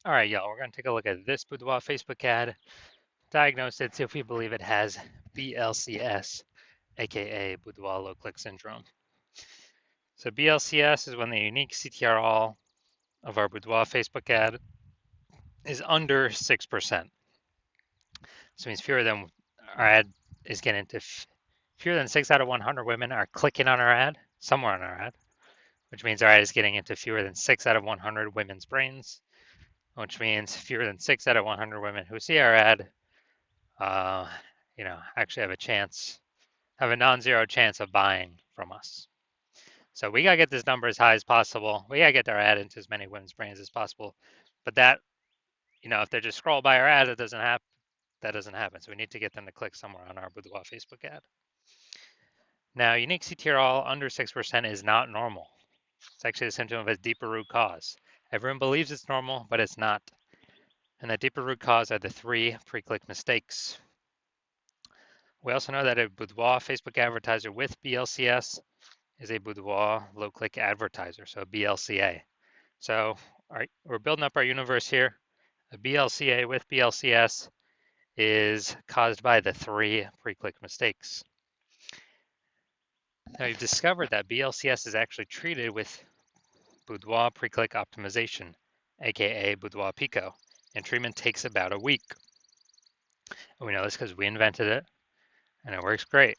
All right, y'all, we're going to take a look at this Boudoir Facebook ad, diagnose it, see if we believe it has BLCS, aka Boudoir low click syndrome. So BLCS is when the unique CTRL of our Boudoir Facebook ad is under 6%. So it means fewer than our ad is getting to fewer than 6 out of 100 women are clicking on our ad, somewhere on our ad, which means our ad is getting into fewer than 6 out of 100 women's brains, which means fewer than 6 out of 100 women who see our ad, actually have a non-zero chance of buying from us. So we gotta get this number as high as possible. We gotta get our ad into as many women's brains as possible. But that, if they just scroll by our ad, it doesn't happen. That doesn't happen. So we need to get them to click somewhere on our Boudoir Facebook ad. Now, unique CTRL under 6% is not normal. It's actually a symptom of a deeper root cause. Everyone believes it's normal, but it's not. And the deeper root cause are the 3 pre-click mistakes. We also know that a Boudoir Facebook advertiser with BLCS is a Boudoir low-click advertiser, so BLCA. So we're building up our universe here. A BLCA with BLCS is caused by the 3 pre-click mistakes. Now you've discovered that BLCS is actually treated with Boudoir pre-click optimization, aka Boudoir Pico, and treatment takes about a week. And we know this because we invented it, and it works great.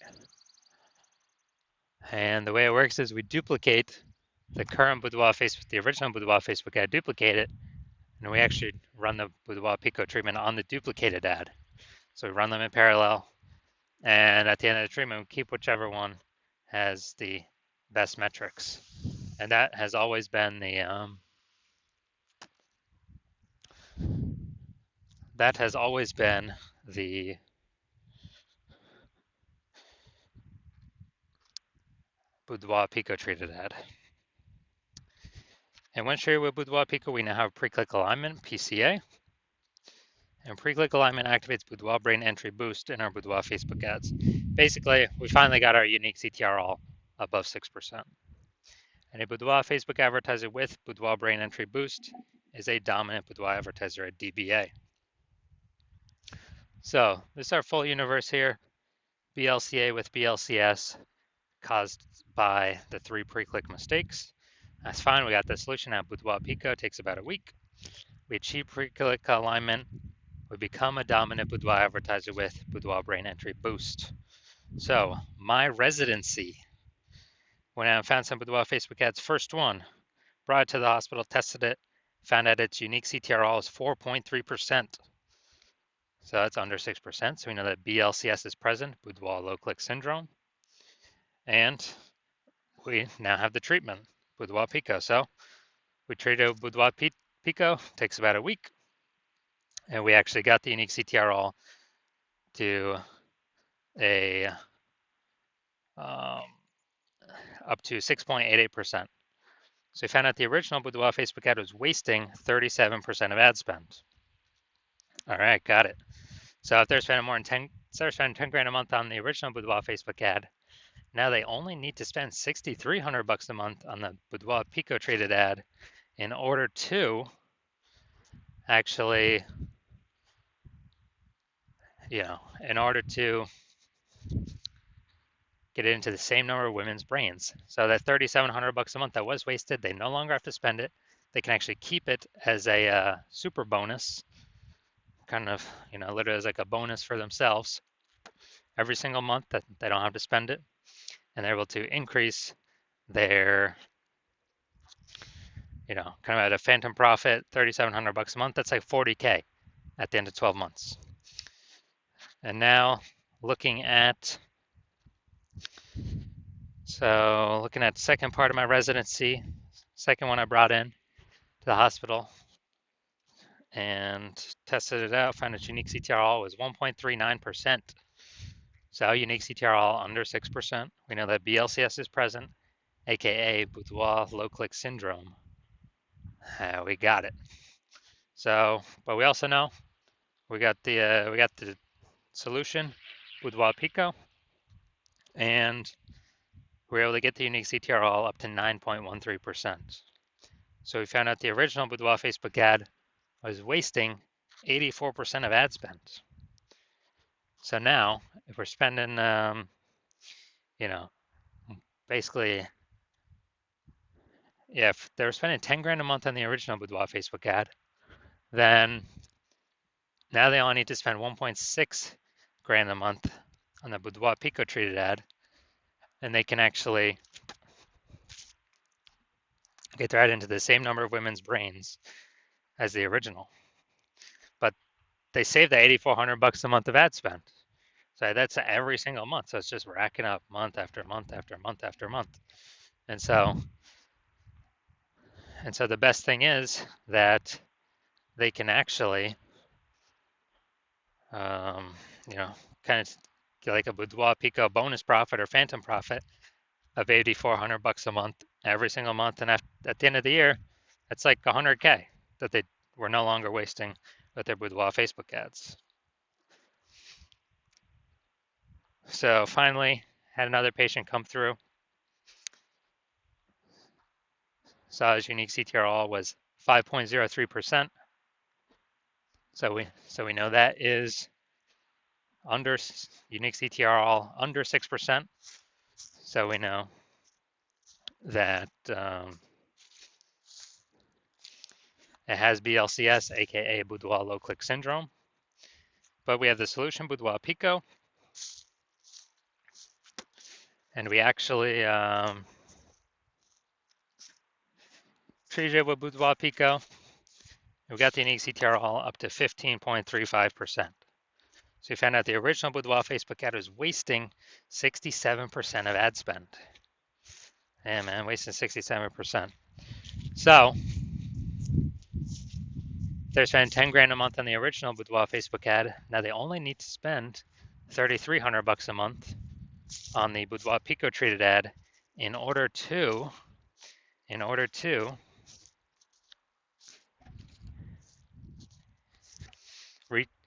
And the way it works is we duplicate the current Boudoir Facebook, the original Boudoir Facebook ad, duplicate it, and we actually run the Boudoir Pico treatment on the duplicated ad. So we run them in parallel, and at the end of the treatment, we keep whichever one has the best metrics. And that has always been the Boudoir Pico treated ad. And when shared with Boudoir Pico, we now have pre-click alignment, PCA. And pre-click alignment activates Boudoir brain entry boost in our Boudoir Facebook ads. Basically, we finally got our unique CTRL above 6%. And a Boudoir Facebook advertiser with Boudoir brain entry boost is a dominant Boudoir advertiser at DBA. So this is our full universe here. BLCA with BLCS caused by the 3 pre-click mistakes. That's fine. We got the solution at Boudoir Pico. It takes about a week. We achieve pre-click alignment. We become a dominant Boudoir advertiser with Boudoir brain entry boost. So my residency, when I found some Boudoir Facebook ads, first one, brought it to the hospital, tested it, found out its unique CTRL is 4.3%. So that's under 6%. So we know that BLCS is present, Boudoir low click syndrome. And we now have the treatment, Boudoir Pico. So we treated Boudoir Pico, takes about a week. And we actually got the unique CTRL to up to 6.88%. So we found out the original Boudoir Facebook ad was wasting 37% of ad spend. All right, got it. So if they're spending instead of spending 10 grand a month on the original Boudoir Facebook ad, now they only need to spend $6,300 a month on the Boudoir Pico traded ad in order to actually, in order to get it into the same number of women's brains. So that $3,700 a month that was wasted, they no longer have to spend it. They can actually keep it as a super bonus, kind of, literally as like a bonus for themselves every single month that they don't have to spend it. And they're able to increase their, kind of at a phantom profit, $3,700 a month. That's like $40K at the end of 12 months. And now looking at second part of my residency, second one I brought in to the hospital and tested it out, found its unique CTRL was 1.39%. So unique CTRL under 6%. We know that BLCS is present, aka Boudoir low click syndrome. We got it. So, but we also know we got the solution, Boudoir Pico, and we were able to get the unique CTRL up to 9.13%. So we found out the original Boudoir Facebook ad was wasting 84% of ad spend. So now, if we're spending, you know, basically, yeah, if they were spending 10 grand a month on the original Boudoir Facebook ad, then now they only need to spend 1.6 grand a month on the Boudoir Pico treated ad, and they can actually get their ad into the same number of women's brains as the original. But they save the 8,400 bucks a month of ad spend. So that's every single month. So it's just racking up month after month after month after month. And so the best thing is that they can actually, you know, kind of get like a Boudoir Pico bonus profit or phantom profit of 8,400 bucks a month every single month. And at the end of the year, that's like 100K that they were no longer wasting with their Boudoir Facebook ads. So finally, had another patient come through. Saw his unique CTRL was 5.03%. So we know that is under unique CTRL under 6%. So we know that it has BLCS, aka Boudoir low click syndrome. But we have the solution Boudoir Pico, and we actually treated it with Boudoir Pico. We got the unique CTRL up to 15.35%. So we found out the original Boudoir Facebook ad was wasting 67% of ad spend. Yeah, man, wasting 67%. So they're spending 10 grand a month on the original Boudoir Facebook ad. Now they only need to spend 3,300 bucks a month on the Boudoir Pico treated ad in order to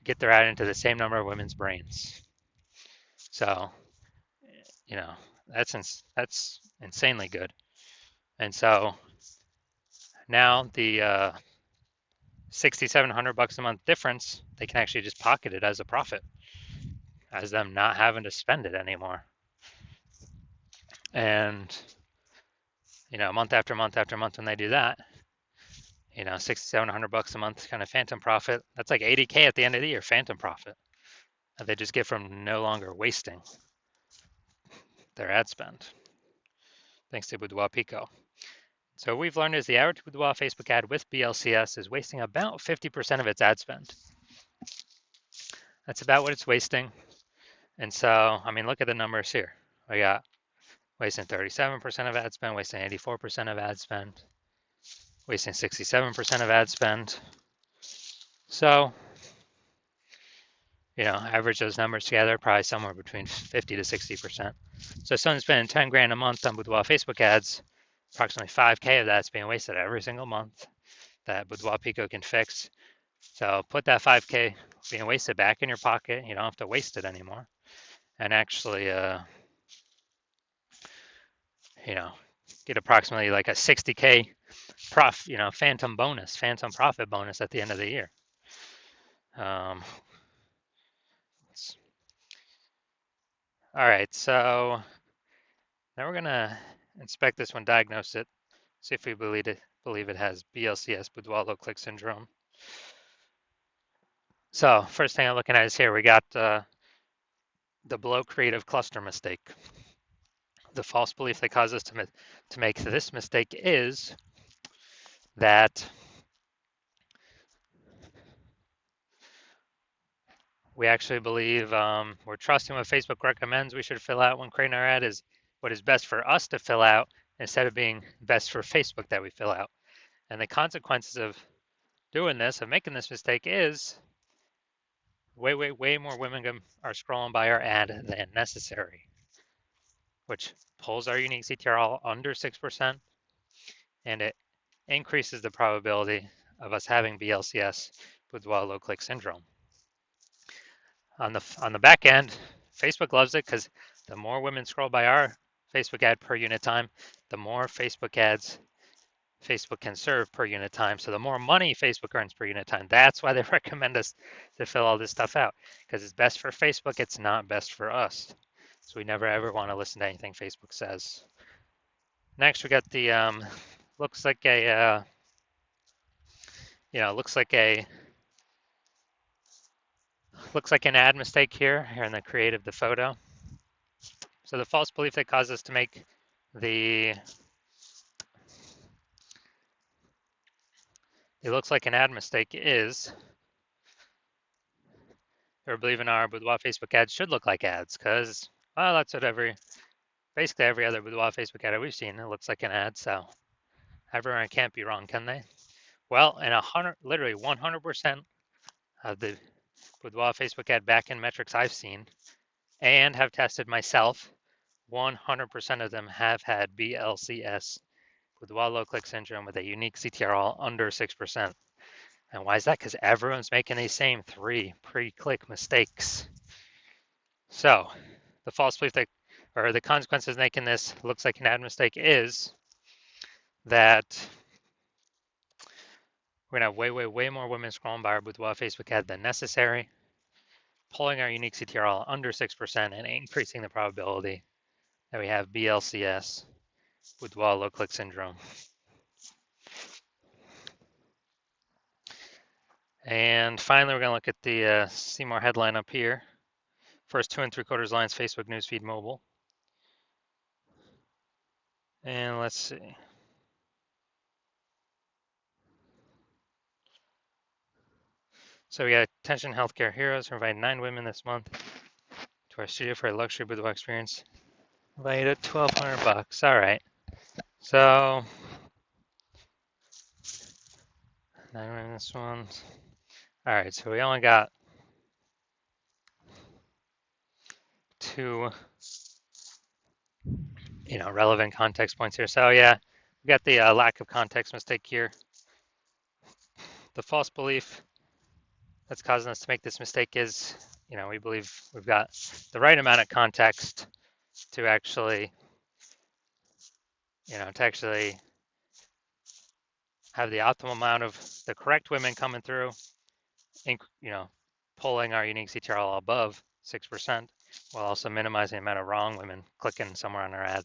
get their ad into the same number of women's brains. So, you know, that's insanely good. And so now the 6,700 bucks a month difference, they can actually just pocket it as a profit, as them not having to spend it anymore. And month after month after month when they do that, 6,700 bucks a month kind of phantom profit. That's like 80K at the end of the year, phantom profit that they just get from no longer wasting their ad spend, thanks to Boudoir Pico. So what we've learned is the average Boudoir Facebook ad with BLCS is wasting about 50% of its ad spend. That's about what it's wasting. And so, look at the numbers here. We got wasting 37% of ad spend, wasting 84% of ad spend, wasting 67% of ad spend. So, average those numbers together, probably somewhere between 50 to 60%. So someone's spending 10 grand a month on Boudoir Facebook ads, approximately 5K of that's being wasted every single month that Boudoir Pico can fix. So put that 5K being wasted back in your pocket. You don't have to waste it anymore. And actually, get approximately like a 60K phantom profit bonus at the end of the year. All right, so now we're gonna inspect this one, diagnose it, see if we believe it has BLCS, Boudoir low click syndrome. So first thing I'm looking at is here, we got the below creative cluster mistake. The false belief that causes us to make this mistake is that we actually believe we're trusting what Facebook recommends we should fill out when creating our ad is what is best for us to fill out instead of being best for Facebook that we fill out. And the consequences of doing this, of making this mistake, is way more women are scrolling by our ad than necessary, which pulls our unique CTRL under 6%, and it increases the probability of us having BLCS, Boudoir low click syndrome. On the back end, Facebook loves it because the more women scroll by our Facebook ad per unit time, the more Facebook ads Facebook can serve per unit time. So the more money Facebook earns per unit time, that's why they recommend us to fill all this stuff out, because it's best for Facebook. It's not best for us. So we never ever want to listen to anything Facebook says. Next, we got the looks like a looks like an ad mistake here in the create of the photo. So the false belief that caused us to make the it looks like an ad mistake is we're believing our Boudoir Facebook ads should look like ads, because well, that's what basically every other Boudoir Facebook ad we've seen, it looks like an ad. So everyone can't be wrong, can they? Well, and literally 100% of the Boudoir Facebook ad backend metrics I've seen and have tested myself, 100% of them have had BLCS, Boudoir low click syndrome, with a unique CTRL under 6%. And why is that? Because everyone's making these same 3 pre-click mistakes. So the false belief that, or the consequences of making this looks like an ad mistake is that we're gonna have way more women scrolling by our Boudoir Facebook ad than necessary, pulling our unique CTRL under 6% and increasing the probability that we have BLCS, Boudoir low click syndrome. And finally, we're going to look at the Seymour headline up here. First 2 3/4 lines, Facebook newsfeed mobile. And let's see. So we got Attention Healthcare Heroes. We're inviting 9 women this month to our studio for a luxury boudoir experience. Invited at $1,200. All right. So 9 women this one. All right. So we only got 2, relevant context points here. So yeah, we got the lack of context mistake here. The false belief that's causing us to make this mistake is, we believe we've got the right amount of context to actually, have the optimal amount of the correct women coming through, pulling our unique CTRL above 6%, while also minimizing the amount of wrong women clicking somewhere on our ad,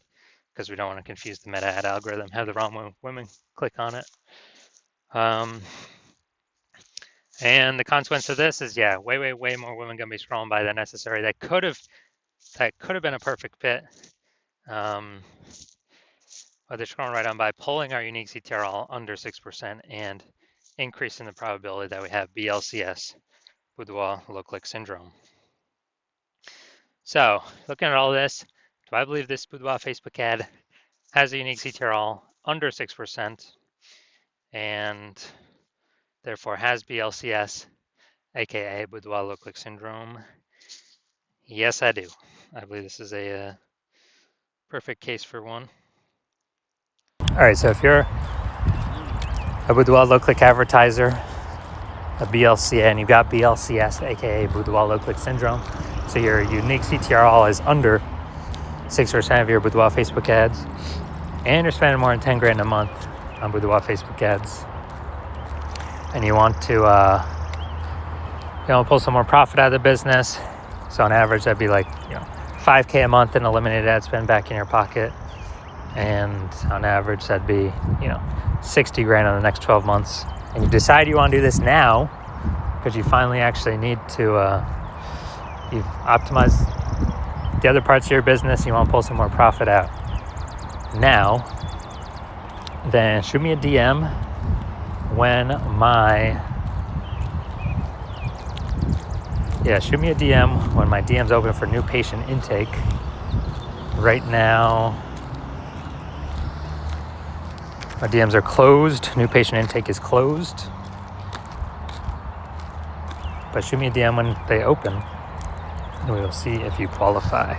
because we don't want to confuse the meta ad algorithm, have the wrong women click on it. And the consequence of this is, yeah, way more women gonna be scrolling by than necessary. That could have been a perfect fit. But they're scrolling right on by, pulling our unique CTRL under 6% and increasing the probability that we have BLCS, Boudoir low click syndrome. So looking at all this, do I believe this Boudoir Facebook ad has a unique CTRL under 6% and therefore has BLCS, aka Boudoir low click syndrome? Yes, I do. I believe this is a perfect case for one. All right, so if you're a Boudoir low click advertiser, a BLCA, and you've got BLCS, aka Boudoir low click syndrome, so your unique CTRL is under 6% of your Boudoir Facebook ads, and you're spending more than 10 grand a month on Boudoir Facebook ads, and you want to pull some more profit out of the business. So on average, that'd be like $5K a month in eliminated ad spend back in your pocket, and on average that'd be 60 grand in the next 12 months. And you decide you want to do this now because you finally actually need to you've optimized the other parts of your business, you want to pull some more profit out now, then shoot me a DM when my DM's open for new patient intake. Right now my DMs are closed. New patient intake is closed. But shoot me a DM when they open, and we will see if you qualify.